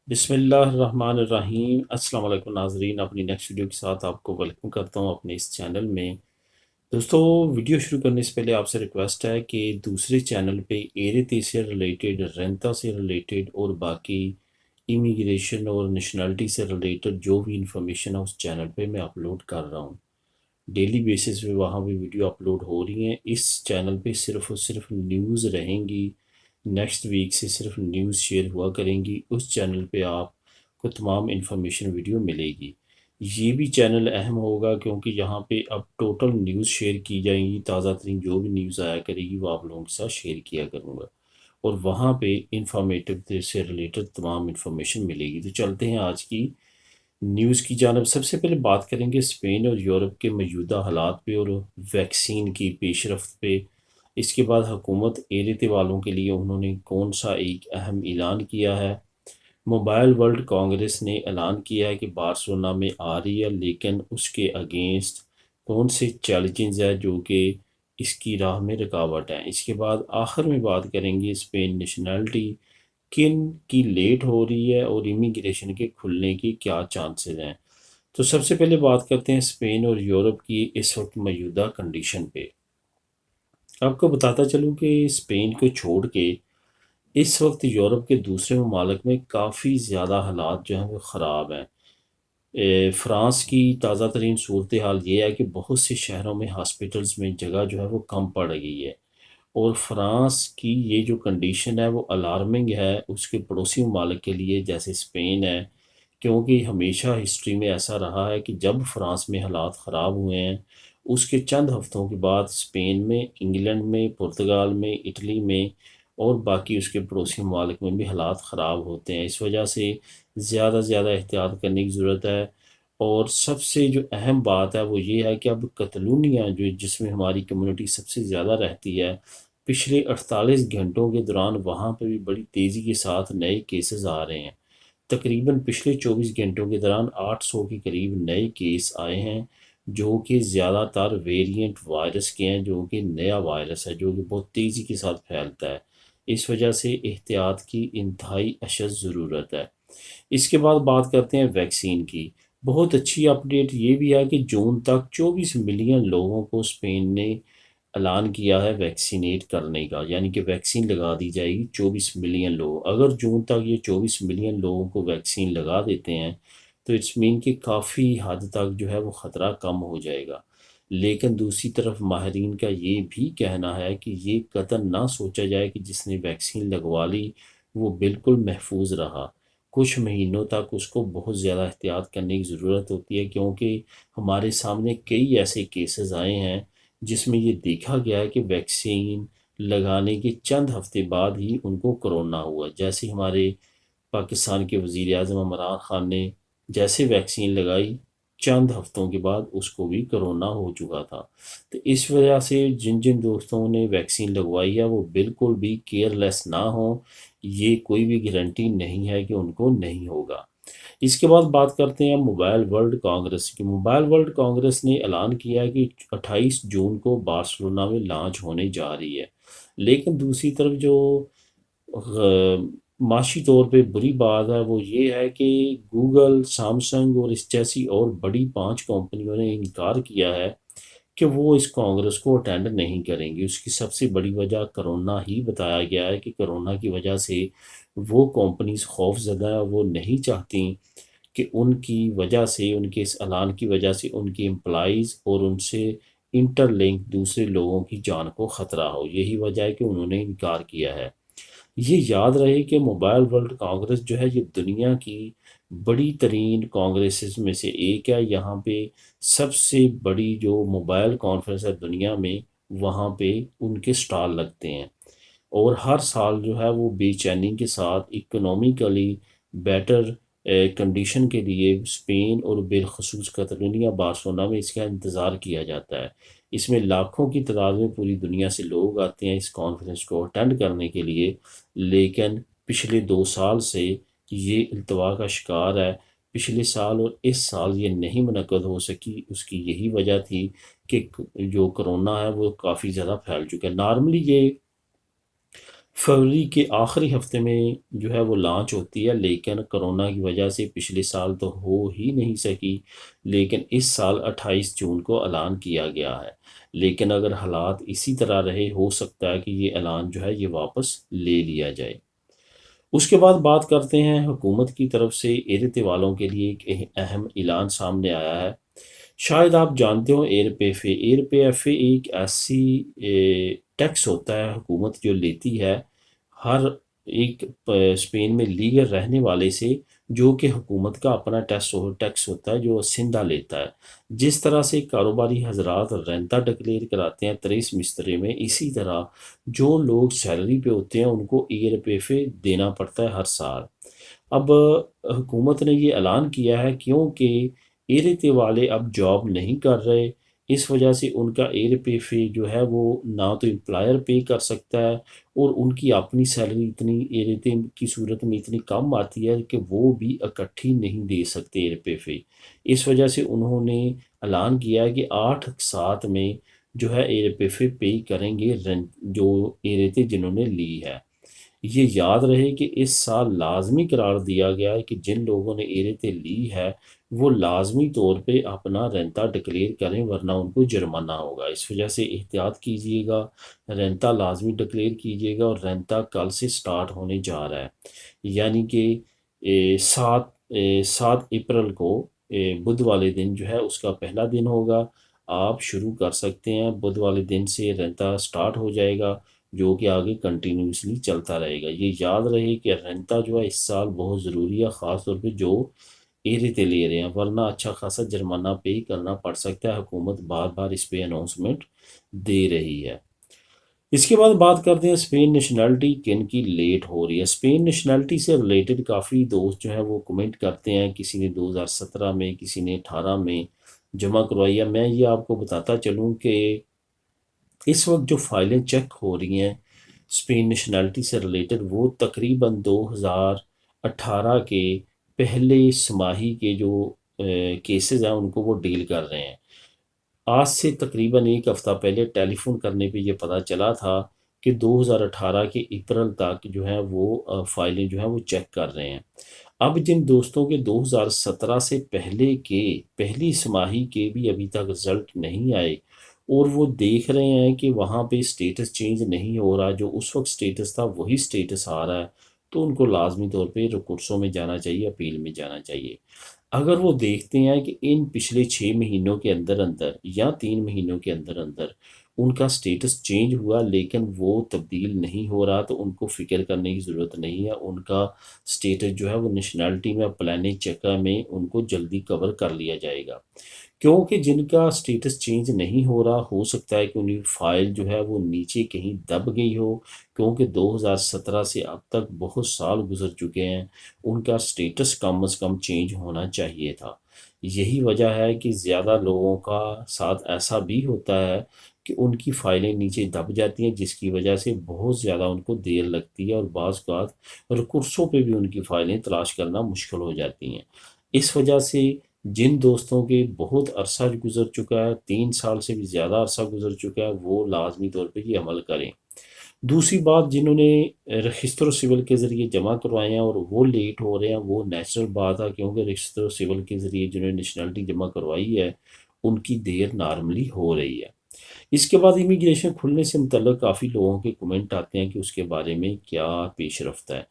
بسم اللہ الرحمن الرحیم۔ السلام علیکم ناظرین، اپنی نیکسٹ ویڈیو کے ساتھ آپ کو ویلکم کرتا ہوں اپنے اس چینل میں۔ دوستو، ویڈیو شروع کرنے سے پہلے آپ سے ریکویسٹ ہے کہ دوسرے چینل پہ ایرتے سے ریلیٹڈ، رینتا سے ریلیٹڈ اور باقی امیگریشن اور نیشنلٹی سے ریلیٹڈ جو بھی انفارمیشن ہے اس چینل پہ میں اپلوڈ کر رہا ہوں۔ ڈیلی بیسس پہ وہاں بھی ویڈیو اپلوڈ ہو رہی ہیں۔ اس چینل پہ صرف اور صرف نیوز رہیں گی، نیکسٹ ویک سے صرف نیوز شیئر ہوا کریں گی۔ اس چینل پہ آپ کو تمام انفارمیشن ویڈیو ملے گی۔ یہ بھی چینل اہم ہوگا کیونکہ یہاں پہ اب ٹوٹل نیوز شیئر کی جائیں گی، تازہ ترین جو بھی نیوز آیا کرے گی وہ آپ لوگوں کے ساتھ شیئر کیا کروں گا، اور وہاں پہ انفارمیٹیو سے ریلیٹڈ تمام انفارمیشن ملے گی۔ تو چلتے ہیں آج کی نیوز کی جانب۔ سب سے پہلے بات کریں گے اسپین اور یورپ کے موجودہ حالات پہ اور ویکسین کی پیش رفت پہ۔ اس کے بعد حکومت ایرتے والوں کے لیے انہوں نے کون سا ایک اہم اعلان کیا ہے۔ موبائل ورلڈ کانگریس نے اعلان کیا ہے کہ بارسلونا میں آ رہی ہے، لیکن اس کے اگینسٹ کون سے چیلنجز ہیں جو کہ اس کی راہ میں رکاوٹ ہیں۔ اس کے بعد آخر میں بات کریں گے اسپین نیشنلٹی کن کی لیٹ ہو رہی ہے اور امیگریشن کے کھلنے کی کیا چانسز ہیں۔ تو سب سے پہلے بات کرتے ہیں اسپین اور یورپ کی اس وقت موجودہ کنڈیشن پہ۔ آپ کو بتاتا چلوں کہ اسپین کو چھوڑ کے اس وقت یورپ کے دوسرے ممالک میں کافی زیادہ حالات جو ہیں وہ خراب ہیں۔ فرانس کی تازہ ترین صورتحال یہ ہے کہ بہت سے شہروں میں ہاسپٹلز میں جگہ جو ہے وہ کم پڑ گئی ہے، اور فرانس کی یہ جو کنڈیشن ہے وہ الارمنگ ہے اس کے پڑوسی ممالک کے لیے جیسے اسپین ہے، کیونکہ ہمیشہ ہسٹری میں ایسا رہا ہے کہ جب فرانس میں حالات خراب ہوئے ہیں اس کے چند ہفتوں کے بعد اسپین میں، انگلینڈ میں، پرتگال میں، اٹلی میں اور باقی اس کے پڑوسی ممالک میں بھی حالات خراب ہوتے ہیں۔ اس وجہ سے زیادہ احتیاط کرنے کی ضرورت ہے۔ اور سب سے جو اہم بات ہے وہ یہ ہے کہ اب کتلونیا جس میں ہماری کمیونٹی سب سے زیادہ رہتی ہے، پچھلے 48 گھنٹوں کے دوران وہاں پہ بھی بڑی تیزی کے ساتھ نئے کیسز آ رہے ہیں۔ تقریباً پچھلے 24 گھنٹوں کے دوران 800 کے قریب نئے کیس آئے ہیں، جو کہ زیادہ تر ویریئنٹ وائرس کے ہیں، جو کہ نیا وائرس ہے جو کہ بہت تیزی کے ساتھ پھیلتا ہے۔ اس وجہ سے احتیاط کی انتہائی اشد ضرورت ہے۔ اس کے بعد بات کرتے ہیں ویکسین کی۔ بہت اچھی اپڈیٹ یہ بھی ہے کہ جون تک 24 ملین لوگوں کو اسپین نے اعلان کیا ہے ویکسینیٹ کرنے کا، یعنی کہ ویکسین لگا دی جائے گی 24 ملین لوگ۔ اگر جون تک یہ 24 ملین لوگوں کو ویکسین لگا دیتے ہیں تو اٹس مین کہ کافی حد تک جو ہے وہ خطرہ کم ہو جائے گا۔ لیکن دوسری طرف ماہرین کا یہ بھی کہنا ہے کہ یہ قطعاً نہ سوچا جائے کہ جس نے ویکسین لگوا لی وہ بالکل محفوظ رہا۔ کچھ مہینوں تک اس کو بہت زیادہ احتیاط کرنے کی ضرورت ہوتی ہے، کیونکہ ہمارے سامنے کئی ایسے کیسز آئے ہیں جس میں یہ دیکھا گیا ہے کہ ویکسین لگانے کے چند ہفتے بعد ہی ان کو کرونا ہوا، جیسے ہمارے پاکستان کے وزیر اعظم عمران خان نے جیسے ویکسین لگائی چند ہفتوں کے بعد اس کو بھی کرونا ہو چکا تھا۔ تو اس وجہ سے جن دوستوں نے ویکسین لگوائی ہے وہ بالکل بھی کیئر لیس نہ ہوں، یہ کوئی بھی گارنٹی نہیں ہے کہ ان کو نہیں ہوگا۔ اس کے بعد بات کرتے ہیں موبائل ورلڈ کانگریس کی۔ موبائل ورلڈ کانگریس نے اعلان کیا ہے کہ 28 جون کو بارسلونا میں لانچ ہونے جا رہی ہے، لیکن دوسری طرف جو معاشی طور پہ بری بات ہے وہ یہ ہے کہ گوگل، سامسنگ اور اس جیسی اور بڑی 5 کمپنیوں نے انکار کیا ہے کہ وہ اس کانگریس کو اٹینڈ نہیں کریں گی۔ اس کی سب سے بڑی وجہ کرونا ہی بتایا گیا ہے کہ کرونا کی وجہ سے وہ کمپنیز خوف زدہ ہیں، وہ نہیں چاہتی کہ ان کی وجہ سے، ان کے اس اعلان کی وجہ سے ان کی امپلائیز اور ان سے انٹر لنک دوسرے لوگوں کی جان کو خطرہ ہو۔ یہی وجہ ہے کہ انہوں نے انکار کیا ہے۔ یہ یاد رہے کہ موبائل ورلڈ کانگریس جو ہے یہ دنیا کی بڑی ترین کانگریسز میں سے ایک ہے۔ یہاں پہ سب سے بڑی جو موبائل کانفرنس ہے دنیا میں، وہاں پہ ان کے سٹال لگتے ہیں، اور ہر سال جو ہے وہ بے چینی کے ساتھ اکنومیکلی بیٹر کنڈیشن کے لیے اسپین اور بالخصوص کتلونیا، بارسلونا میں اس کا انتظار کیا جاتا ہے۔ اس میں لاکھوں کی تعداد میں پوری دنیا سے لوگ آتے ہیں اس کانفرنس کو اٹینڈ کرنے کے لیے، لیکن پچھلے 2 سال سے یہ التوا کا شکار ہے۔ پچھلے سال اور اس سال یہ نہیں منعقد ہو سکی، اس کی یہی وجہ تھی کہ جو کرونا ہے وہ کافی زیادہ پھیل چکا ہے۔ نارملی یہ فروری کے آخری ہفتے میں جو ہے وہ لانچ ہوتی ہے، لیکن کرونا کی وجہ سے پچھلے سال تو ہو ہی نہیں سکی، لیکن اس سال 28 جون کو اعلان کیا گیا ہے۔ لیکن اگر حالات اسی طرح رہے، ہو سکتا ہے کہ یہ اعلان جو ہے یہ واپس لے لیا جائے۔ اس کے بعد بات کرتے ہیں حکومت کی طرف سے ایرتے والوں کے لیے ایک اہم اعلان سامنے آیا ہے۔ شاید آپ جانتے ہو ایئر پے فے، ایئر پے ایف اے ایک ایسی ٹیکس ہوتا ہے حکومت جو لیتی ہے ہر ایک اسپین میں لیگل رہنے والے سے، جو کہ حکومت کا اپنا ٹیکس ہوتا ہے جو سندھا لیتا ہے۔ جس طرح سے کاروباری حضرات رینتا ڈکلیئر کراتے ہیں 23 مسترے میں، اسی طرح جو لوگ سیلری پہ ہوتے ہیں ان کو ایئر پے فے دینا پڑتا ہے ہر سال۔ اب حکومت نے یہ اعلان کیا ہے کیونکہ ایرتے والے اب جاب نہیں کر رہے، اس وجہ سے ان کا ایئر پے فے جو ہے وہ نہ تو امپلائر پے کر سکتا ہے، اور ان کی اپنی سیلری اتنی ایرتے کی صورت میں اتنی کم آتی ہے کہ وہ بھی اکٹھی نہیں دے سکتے ایئر پے فے۔ اس وجہ سے انہوں نے اعلان کیا ہے کہ 8/7 میں جو ہے ایئر پے فے پے کریں گے جو ایرتے جنہوں نے لی ہے۔ یہ یاد رہے کہ اس سال لازمی قرار دیا گیا ہے کہ جن لوگوں نے ایرتے لی ہے وہ لازمی طور پہ اپنا رینتا ڈکلیئر کریں، ورنہ ان کو جرمانہ ہوگا۔ اس وجہ سے احتیاط کیجیے گا، رینتا لازمی ڈکلیئر کیجیے گا، اور رینتا کل سے سٹارٹ ہونے جا رہا ہے، یعنی کہ 7 اپریل کو بدھ والے دن جو ہے اس کا پہلا دن ہوگا۔ آپ شروع کر سکتے ہیں، بدھ والے دن سے رینتا سٹارٹ ہو جائے گا، جو کہ آگے کنٹینیوسلی چلتا رہے گا۔ یہ یاد رہے کہ رینتا جو ہے اس سال بہت ضروری ہے، خاص طور پہ جو ایرتے لے رہے ہیں، ورنہ اچھا خاصا جرمانہ پے کرنا پڑ سکتا ہے۔ حکومت بار بار اس پہ اناؤنسمنٹ دے رہی ہے۔ اس کے بعد بات کرتے ہیں اسپین نیشنلٹی کن کی لیٹ ہو رہی ہے۔ اسپین نیشنلٹی سے ریلیٹڈ کافی دوست جو ہے وہ کمنٹ کرتے ہیں، کسی نے 2017 میں، کسی نے 18 میں جمع کروائی ہے۔ میں یہ آپ کو بتاتا چلوں کہ اس وقت جو فائلیں چیک ہو رہی ہیں اسپین نیشنلٹی سے ریلیٹڈ، وہ تقریباً 2018 کے پہلے سماہی کے جو کیسز ہیں ان کو وہ ڈیل کر رہے ہیں۔ آج سے تقریباً 1 ہفتہ پہلے ٹیلی فون کرنے پہ یہ پتہ چلا تھا کہ 2018 کے اپریل تک جو ہے وہ فائلیں جو ہیں وہ چیک کر رہے ہیں۔ اب جن دوستوں کے 2017 سے پہلے کے پہلی سماہی کے بھی ابھی تک رزلٹ نہیں آئے، اور وہ دیکھ رہے ہیں کہ وہاں پہ سٹیٹس چینج نہیں ہو رہا، جو اس وقت سٹیٹس تھا وہی سٹیٹس آ رہا ہے، تو ان کو لازمی طور پہ ریکورسوں میں جانا چاہیے، اپیل میں جانا چاہیے۔ اگر وہ دیکھتے ہیں کہ ان پچھلے 6 مہینوں کے اندر اندر یا 3 مہینوں کے اندر اندر ان کا سٹیٹس چینج ہوا لیکن وہ تبدیل نہیں ہو رہا، تو ان کو فکر کرنے کی ضرورت نہیں ہے۔ ان کا سٹیٹس جو ہے وہ نیشنلٹی میں پلاننگ چیکر میں ان کو جلدی کور کر لیا جائے گا، کیونکہ جن کا سٹیٹس چینج نہیں ہو رہا، ہو سکتا ہے کہ ان کی فائل جو ہے وہ نیچے کہیں دب گئی ہو، کیونکہ 2017 سے اب تک بہت سال گزر چکے ہیں، ان کا سٹیٹس کم از کم چینج ہونا چاہیے تھا۔ یہی وجہ ہے کہ زیادہ لوگوں کا ساتھ ایسا بھی ہوتا ہے کہ ان کی فائلیں نیچے دب جاتی ہیں، جس کی وجہ سے بہت زیادہ ان کو دیر لگتی ہے، اور بعض اوقات ریکورسوں پہ بھی ان کی فائلیں تلاش کرنا مشکل ہو جاتی ہیں۔ اس وجہ سے جن دوستوں کے بہت عرصہ گزر چکا ہے، 3 سال سے بھی زیادہ عرصہ گزر چکا ہے، وہ لازمی طور پہ یہ عمل کریں۔ دوسری بات، جنہوں نے رجسٹر سول کے ذریعے جمع کروائے ہیں اور وہ لیٹ ہو رہے ہیں، وہ نیچرل بات ہے، کیونکہ رجسٹر سول کے ذریعے جنہوں نے نیشنلٹی جمع کروائی ہے ان کی دیر نارملی ہو رہی ہے۔ اس کے بعد امیگریشن کھلنے سے متعلق کافی لوگوں کے کمنٹ آتے ہیں کہ اس کے بارے میں کیا پیش رفت ہے۔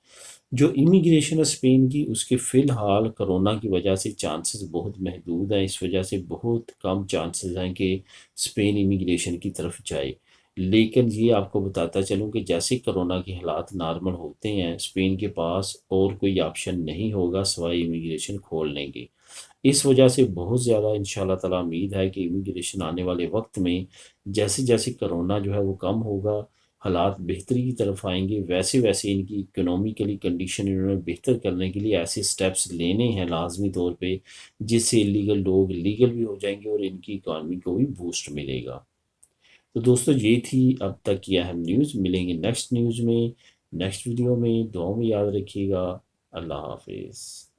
جو امیگریشن ہے اسپین کی، اس کے فی الحال کرونا کی وجہ سے چانسز بہت محدود ہیں، اس وجہ سے بہت کم چانسز ہیں کہ اسپین امیگریشن کی طرف جائے۔ لیکن یہ آپ کو بتاتا چلوں کہ جیسے کرونا کے حالات نارمل ہوتے ہیں، اسپین کے پاس اور کوئی آپشن نہیں ہوگا سوائے امیگریشن کھولنے کے۔ اس وجہ سے بہت زیادہ انشاءاللہ تعالیٰ امید ہے کہ امیگریشن آنے والے وقت میں جیسے جیسے کرونا جو ہے وہ کم ہوگا، حالات بہتری کی طرف آئیں گے، ویسے ویسے ان کی اکنومیکلی کنڈیشن انہوں نے بہتر کرنے کے لیے ایسے سٹیپس لینے ہیں لازمی طور پہ، جس سے لیگل لوگ لیگل بھی ہو جائیں گے اور ان کی اکانومی کو بھی بوسٹ ملے گا۔ تو دوستو یہ تھی اب تک کی اہم نیوز۔ ملیں گے نیکسٹ نیوز میں، نیکسٹ ویڈیو میں۔ دعاؤں میں یاد رکھیے گا۔ اللہ حافظ۔